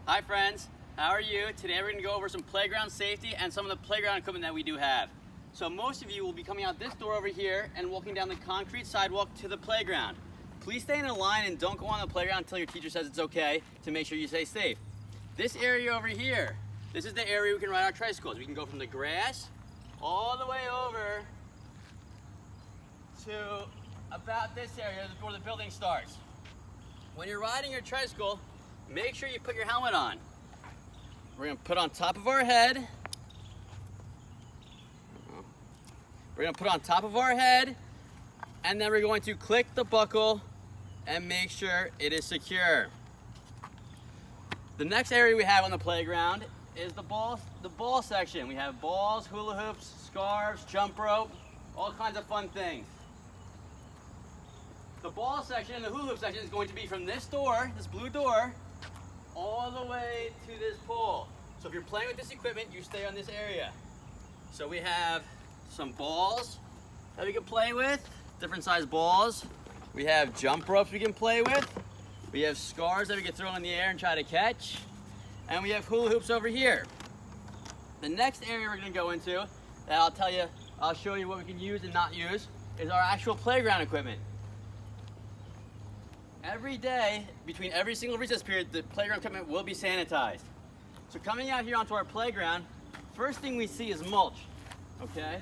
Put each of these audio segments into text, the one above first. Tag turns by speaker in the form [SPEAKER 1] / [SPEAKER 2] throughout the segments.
[SPEAKER 1] Hi friends, how are you? Today we're going to go over some playground safety and some of the playground equipment that we do have. So most of you will be coming out this door over here and walking down the concrete sidewalk to the playground. Please stay in a line and don't go on the playground until your teacher says it's okay to make sure you stay safe. This area over here, this is the area we can ride our tricycles. We can go from the grass all the way over to about this area where the building starts. When you're riding your tricycle, make sure you put your helmet on. We're going to put on top of our head. We're going to put on top of our head, and then we're going to click the buckle and make sure it is secure. The next area we have on the playground is the ball section. We have balls, hula hoops, scarves, jump rope, all kinds of fun things. The ball section and the hula hoop section is going to be from this door, this blue door, all the way to this pole. So if you're playing with this equipment, you stay on this area. So we have some balls that we can play with, different size balls. We have jump ropes we can play with. We have scars that we can throw in the air and try to catch. And we have hula hoops over here. The next area we're going to go into, that I'll show you what we can use and not use, is our actual playground equipment. Every day, between every single recess period, the playground equipment will be sanitized. So coming out here onto our playground, first thing we see is mulch, okay?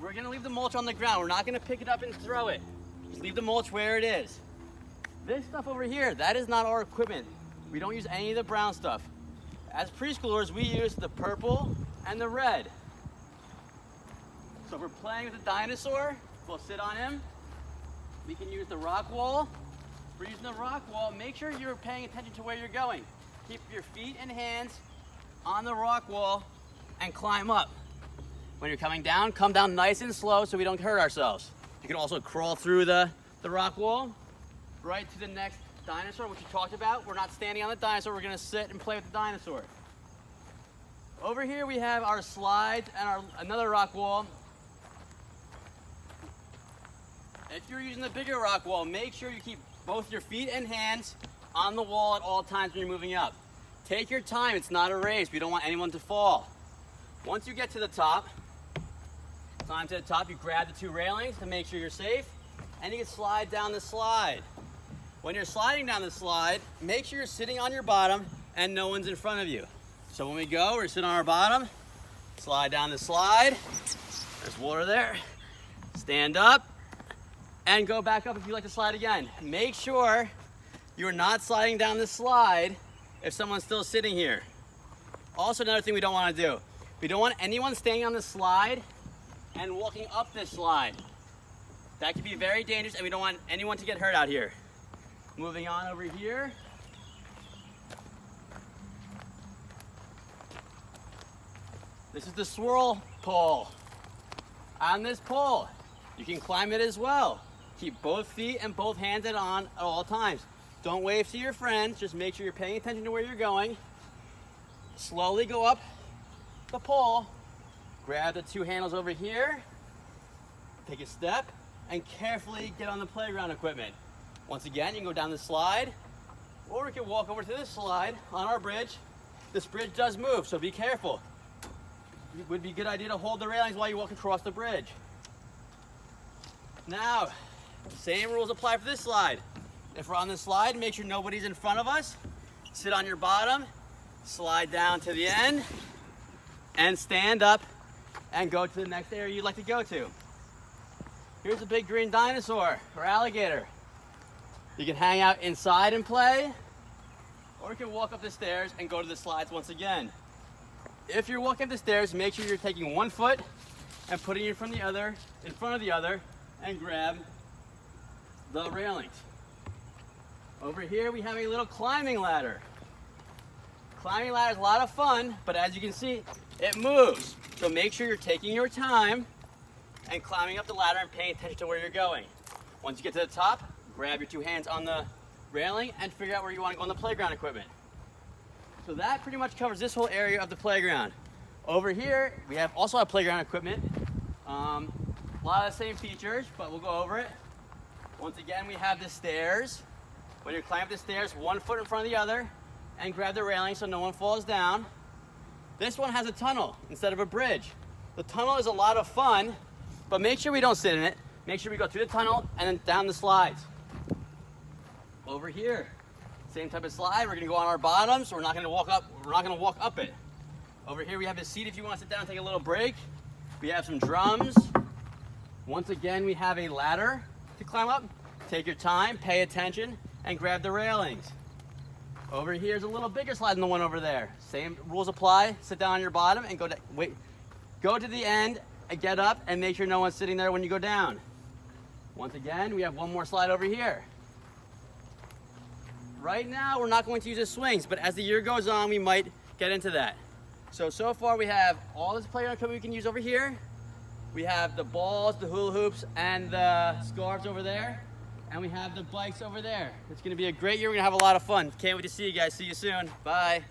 [SPEAKER 1] We're gonna leave the mulch on the ground. We're not gonna pick it up and throw it. Just leave the mulch where it is. This stuff over here, that is not our equipment. We don't use any of the brown stuff. As preschoolers, we use the purple and the red. So if we're playing with a dinosaur, we'll sit on him. We can use the rock wall. If we're using the rock wall, make sure you're paying attention to where you're going. Keep your feet and hands on the rock wall and climb up. When you're coming down, come down nice and slow so we don't hurt ourselves. You can also crawl through the rock wall right to the next dinosaur, which we talked about. We're not standing on the dinosaur, we're gonna sit and play with the dinosaur. Over here we have our slides and another rock wall. If you're using the bigger rock wall, make sure you keep both your feet and hands on the wall at all times when you're moving up. Take your time, it's not a race. We don't want anyone to fall. Once you get to the top, climb to the top, you grab the two railings to make sure you're safe, and you can slide down the slide. When you're sliding down the slide, make sure you're sitting on your bottom and no one's in front of you. So when we go, we're sitting on our bottom, slide down the slide, there's water there, stand up, and go back up if you like to slide again. Make sure you're not sliding down the slide if someone's still sitting here. Also, another thing we don't want to do, we don't want anyone staying on the slide and walking up this slide. That could be very dangerous and we don't want anyone to get hurt out here. Moving on over here. This is the swirl pole. On this pole, you can climb it as well. Keep both feet and both hands on at all times. Don't wave to your friends, just make sure you're paying attention to where you're going. Slowly go up the pole, grab the two handles over here, take a step, and carefully get on the playground equipment. Once again, you can go down the slide, or we can walk over to this slide on our bridge. This bridge does move, so be careful. It would be a good idea to hold the railings while you walk across the bridge. Now, same rules apply for this slide. If we're on this slide, make sure nobody's in front of us. Sit on your bottom, slide down to the end, and stand up and go to the next area you'd like to go to. Here's a big green dinosaur or alligator. You can hang out inside and play, or you can walk up the stairs and go to the slides once again. If you're walking up the stairs, make sure you're taking one foot and putting it in front of the other, and grab the railings. Over here we have a little climbing ladder. Climbing ladder is a lot of fun, but as you can see, it moves. So make sure you're taking your time and climbing up the ladder and paying attention to where you're going. Once you get to the top, grab your two hands on the railing and figure out where you want to go on the playground equipment. So that pretty much covers this whole area of the playground. Over here, we also have playground equipment. A lot of the same features, but we'll go over it. Once again, we have the stairs. When you're climbing the stairs, one foot in front of the other, and grab the railing so no one falls down. This one has a tunnel instead of a bridge. The tunnel is a lot of fun, but make sure we don't sit in it. Make sure we go through the tunnel and then down the slides. Over here, same type of slide. We're gonna go on our bottoms. So we're not gonna walk up it. Over here we have a seat if you want to sit down and take a little break. We have some drums. Once again, we have a ladder to climb up. Take your time, pay attention, and grab the railings. Over here is a little bigger slide than the one over there. Same rules apply. Sit down on your bottom and go to the end and get up and make sure no one's sitting there when you go down. Once again, we have one more slide over here. Right now, we're not going to use the swings, but as the year goes on, we might get into that. So far we have all this playground equipment we can use over here. We have the balls, the hula hoops, and the scarves over there. And we have the bikes over there. It's gonna be a great year. We're gonna have a lot of fun. Can't wait to see you guys. See you soon. Bye.